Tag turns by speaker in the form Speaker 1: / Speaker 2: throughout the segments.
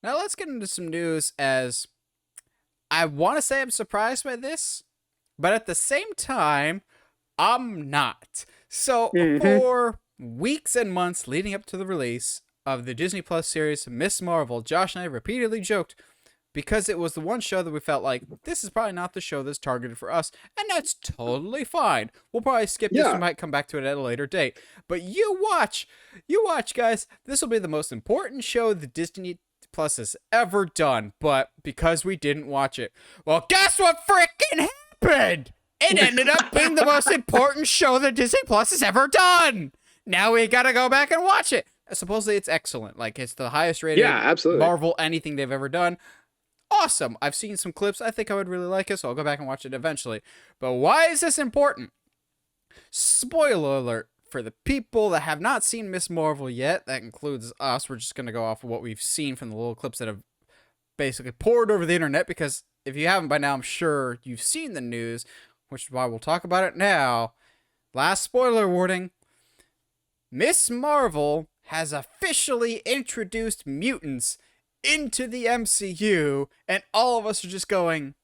Speaker 1: Now let's get into some news, as I want to say I'm surprised by this, but at the same time, I'm not. So
Speaker 2: Hmm.
Speaker 1: for weeks and months leading up to the release of the Disney Plus series Miss Marvel, Josh and I repeatedly joked because it was the one show that we felt like this is probably not the show that's targeted for us, and that's totally fine. We'll probably skip this. We
Speaker 2: Yeah.
Speaker 1: might come back to it at a later date. But you watch, guys. This will be the most important show the Disney Plus has ever done. But because we didn't watch it, well, guess what freaking happened? It ended up being the most important show that Disney Plus has ever done. Now we gotta go back and watch it. Supposedly it's excellent. Like, it's the highest rated
Speaker 2: Yeah, absolutely.
Speaker 1: Marvel anything they've ever done. Awesome. I've seen some clips. I think I would really like it, so I'll go back and watch it eventually. But why is this important? Spoiler alert for the people that have not seen Miss Marvel yet. That includes us. We're just going to go off of what we've seen from the little clips that have basically poured over the internet, because if you haven't by now, I'm sure you've seen the news, which is why we'll talk about it now. Last spoiler warning. Miss Marvel has officially introduced mutants into the MCU, and all of us are just going,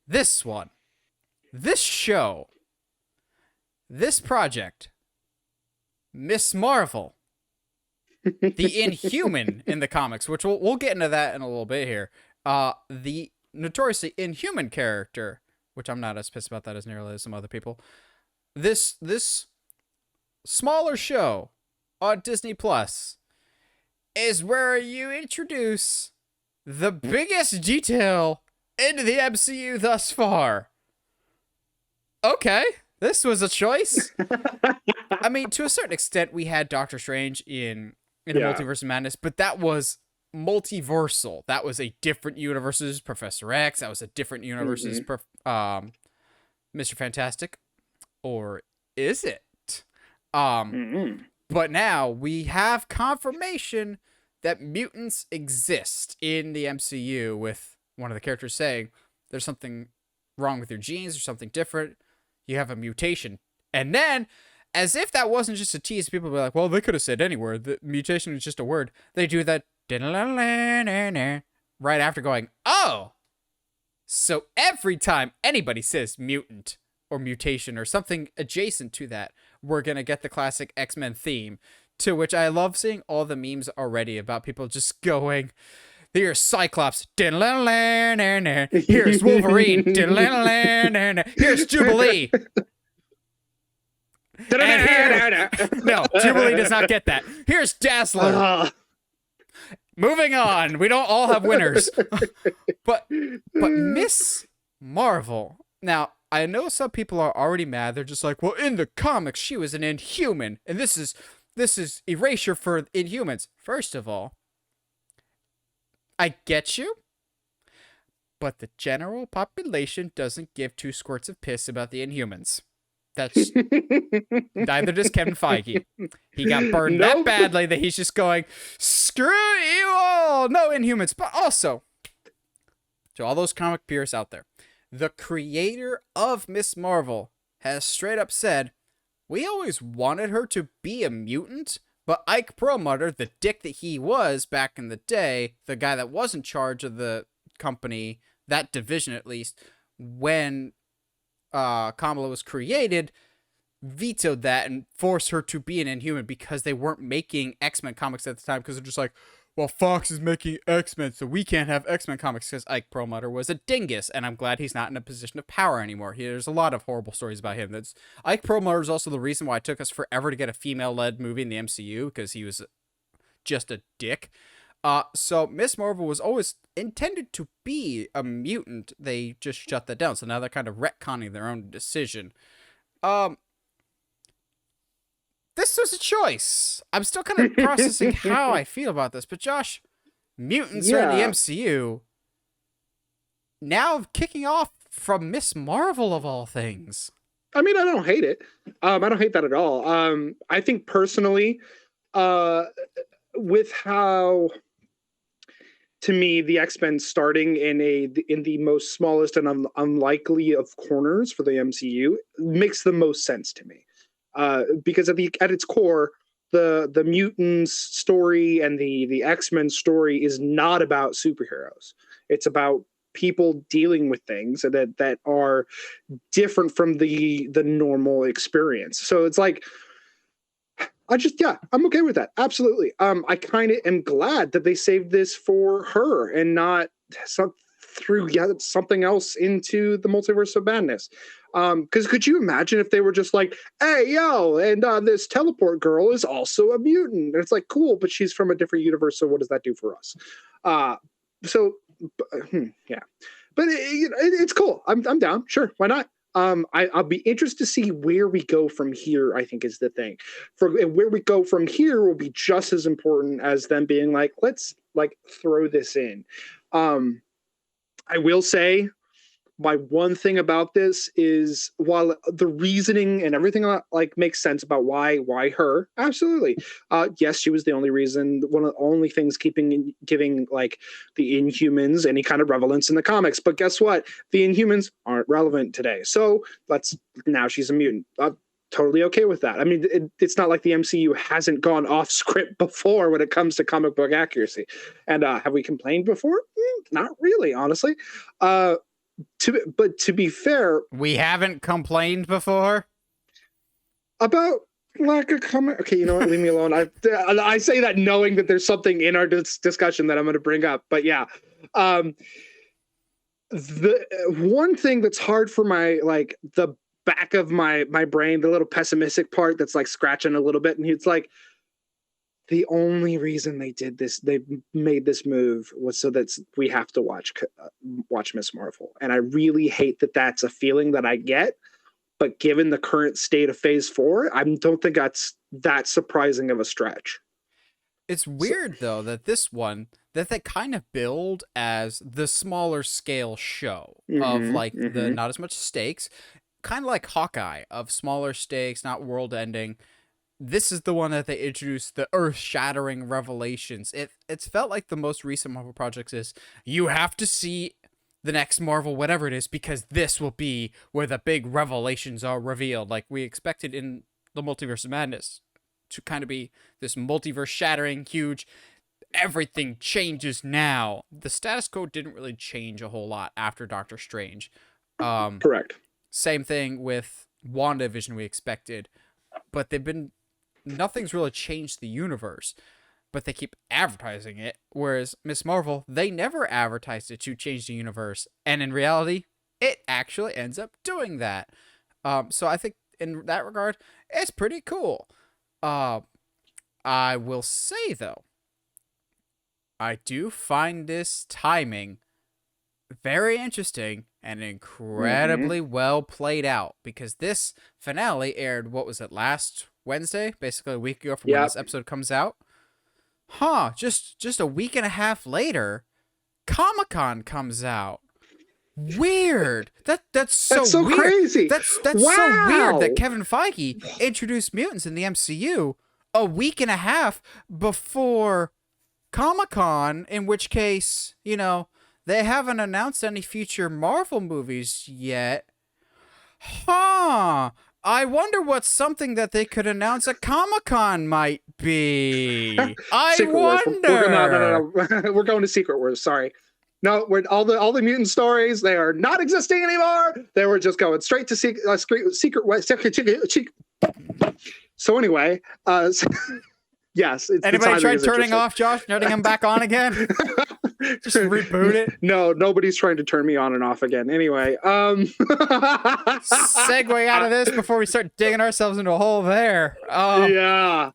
Speaker 1: this one, this show, this project, Miss Marvel, the Inhuman in the comics, which we'll get into that in a little bit here. The notoriously Inhuman character, which I'm not as pissed about that as nearly as some other people. This smaller show on Disney Plus is where you introduce the biggest detail into the MCU thus far. Okay, this was a choice. I mean, to a certain extent, we had Doctor Strange in the
Speaker 2: Yeah.
Speaker 1: Multiverse of Madness, but that was multiversal. That was a different universe's Professor X. That was a different universe's Mr. Fantastic. Or is it?
Speaker 2: Hmm.
Speaker 1: But now we have confirmation that mutants exist in the MCU, with one of the characters saying there's something wrong with your genes or something different. You have a mutation. And then, as if that wasn't just a tease, people be like, well, they could have said any word. The mutation is just a word. They do that right after going, oh, so every time anybody says mutant or mutation or something adjacent to that, we're going to get the classic X-Men theme, to which I love seeing all the memes already about people just going, here's Cyclops, here's Wolverine, here's Jubilee. And here, no, Jubilee does not get that. Here's Dazzler. Moving on. We don't all have winners. But Miss Marvel. Now, I know some people are already mad. They're just like, well, in the comics, she was an Inhuman, and this is erasure for Inhumans. First of all, I get you, but the general population doesn't give two squirts of piss about the Inhumans. That's neither does Kevin Feige. He got burned that badly that he's just going, screw you all, no Inhumans. But also, to all those comic peers out there, the creator of Miss Marvel has straight up said, we always wanted her to be a mutant, but Ike Perlmutter, the dick that he was back in the day, the guy that was in charge of the company, that division at least, when Kamala was created, vetoed that and forced her to be an Inhuman because they weren't making X-Men comics at the time, because they're just like, well, Fox is making X-Men, so we can't have X-Men comics, because Ike Perlmutter was a dingus, and I'm glad he's not in a position of power anymore. There's a lot of horrible stories about him. Ike Perlmutter is also the reason why it took us forever to get a female-led movie in the MCU, because he was just a dick. So Miss Marvel was always intended to be a mutant. They just shut that down. So now they're kind of retconning their own decision. This was a choice. I'm still kind of processing how I feel about this. But Josh, mutants are in the MCU. Now kicking off from Miss Marvel of all things.
Speaker 2: I mean, I don't hate it. I don't hate that at all. I think personally, with how, to me, the X-Men starting in the most smallest and unlikely of corners for the MCU makes the most sense to me. Because at its core, the mutants story and the X-Men story is not about superheroes. It's about people dealing with things that are different from the normal experience. So it's like, I'm okay with that. Absolutely. I kind of am glad that they saved this for her and not threw something else into the multiverse of madness. Because could you imagine if they were just like, hey, yo, and this teleport girl is also a mutant? And it's like, cool, but she's from a different universe, so what does that do for us? Yeah. But it's cool. I'm down. Sure, why not? I'll be interested to see where we go from here, I think is the thing. Where we go from here will be just as important as them being like, let's like throw this in. I will say my one thing about this is while the reasoning and everything like makes sense about why her, absolutely. Yes, she was the only reason, one of the only things giving like the Inhumans any kind of relevance in the comics. But guess what? The Inhumans aren't relevant today. So now she's a mutant. Totally okay with that. I mean, it's not like the MCU hasn't gone off script before when it comes to comic book accuracy. And have we complained before? Not really, honestly. But to be fair,
Speaker 1: we haven't complained before
Speaker 2: about lack of comment. Okay, you know what? Leave me alone. I say that knowing that there's something in our discussion that I'm going to bring up. But yeah, the one thing that's hard for my like the back of my brain, the little pessimistic part that's like scratching a little bit, and it's like the only reason they made this move was so that we have to watch Miss Marvel. And I really hate that that's a feeling that I get, but given the current state of phase 4, I don't think that's that surprising of a stretch.
Speaker 1: It's weird though that this one that they kind of build as the smaller scale show of like the not as much stakes, kind of like Hawkeye of smaller stakes, not world ending. This is the one that they introduced the earth-shattering revelations. It's felt like the most recent Marvel projects is you have to see the next Marvel, whatever it is, because this will be where the big revelations are revealed. Like we expected in the Multiverse of Madness to kind of be this multiverse-shattering, huge, everything changes now. The status quo didn't really change a whole lot after Doctor Strange.
Speaker 2: Correct.
Speaker 1: Same thing with WandaVision we expected, but nothing's really changed the universe, but they keep advertising it. Whereas Miss Marvel, they never advertised it to change the universe. And in reality, it actually ends up doing that. So I think in that regard, it's pretty cool. I will say, though, I do find this timing very interesting and incredibly well played out, because this finale aired, what was it, last Wednesday? Basically a week ago from when this episode comes out. Just a week and a half later, Comic-Con comes out. Weird. That's so weird.
Speaker 2: Crazy.
Speaker 1: That's so weird that Kevin Feige introduced mutants in the MCU a week and a half before Comic-Con, in which case, you know, they haven't announced any future Marvel movies yet. I wonder what something that they could announce at Comic-Con might be.
Speaker 2: Secret
Speaker 1: wonder.
Speaker 2: Wars. No. We're going to Secret Wars. Sorry. No, all the mutant stories, they are not existing anymore. They were just going straight to Secret Wars. So anyway, yes.
Speaker 1: Anybody tried turning off Josh, turning him back on again? Just reboot it.
Speaker 2: No, nobody's trying to turn me on and off again. Anyway,
Speaker 1: segue out of this before we start digging ourselves into a hole there.
Speaker 2: Yeah.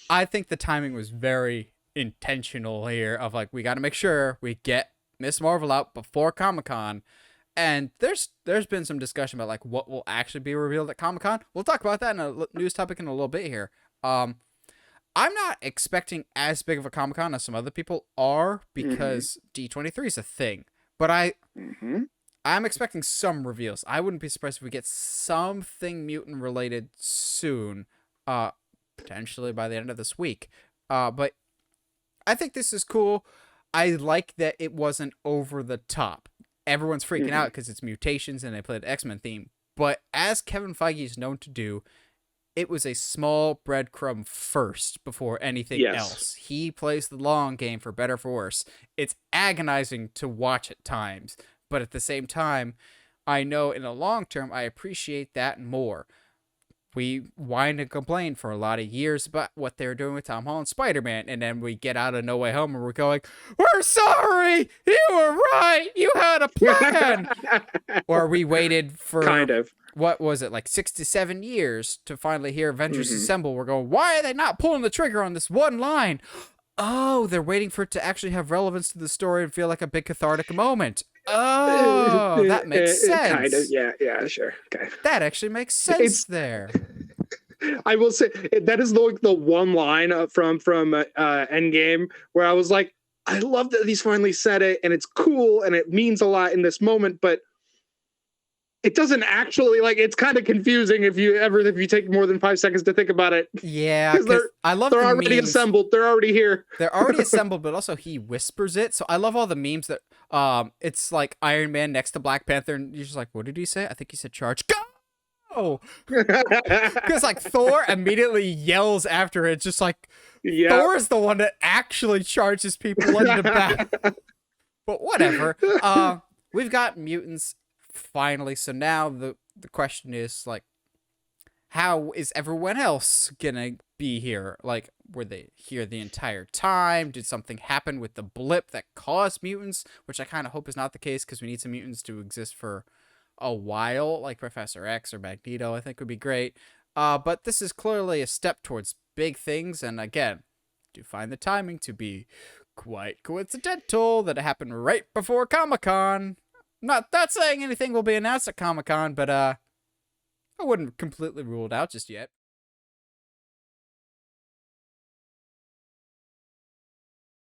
Speaker 1: I think the timing was very intentional here of like, we got to make sure we get Miss Marvel out before Comic-Con. And there's been some discussion about like what will actually be revealed at Comic-Con. We'll talk about that in a news topic in a little bit here. I'm not expecting as big of a Comic-Con as some other people are, because D23 is a thing. But I'm expecting some reveals. I wouldn't be surprised if we get something mutant related soon, potentially by the end of this week. But I think this is cool. I like that it wasn't over the top. Everyone's freaking out because it's mutations and they played the X-Men theme. But as Kevin Feige is known to do, it was a small breadcrumb first before anything
Speaker 2: Yes.
Speaker 1: else. He plays the long game for better or for worse. It's agonizing to watch at times, but at the same time, I know in the long term, I appreciate that more. We whine and complain for a lot of years about what they were doing with Tom Holland's Spider-Man, and then we get out of No Way Home and we're going, we're sorry! You were right! You had a plan! Or we waited for,
Speaker 2: kind of.
Speaker 1: what was it, like 6 to 7 years to finally hear Avengers Assemble. We're going, why are they not pulling the trigger on this one line? Oh, they're waiting for it to actually have relevance to the story and feel like a big cathartic moment. Oh, that makes sense.
Speaker 2: Kind of, yeah, sure. Okay.
Speaker 1: That actually makes sense there.
Speaker 2: I will say that is the one line from Endgame where I was like, I love that he's finally said it, and it's cool, and it means a lot in this moment, but it doesn't actually, like, it's kind of confusing if you take more than 5 seconds to think about it.
Speaker 1: Yeah, because I love
Speaker 2: they're
Speaker 1: the
Speaker 2: already
Speaker 1: memes.
Speaker 2: assembled. They're already here.
Speaker 1: They're already assembled, but also he whispers it. So I love all the memes that it's like Iron Man next to Black Panther, and you're just like, what did he say? I think he said charge. Go! Because like Thor immediately yells after it, just like Thor is the one that actually charges people into battle. But whatever. We've got mutants finally. So now the question is, like, how is everyone else gonna be here? Like, were they here the entire time? Did something happen with the blip that caused mutants? Which I kind of hope is not the case, because we need some mutants to exist for a while, like Professor X or Magneto, I think would be great. But this is clearly a step towards big things, and again, do find the timing to be quite coincidental that it happened right before Comic-Con. Not saying anything will be announced at Comic-Con, but I wouldn't completely rule it out just yet.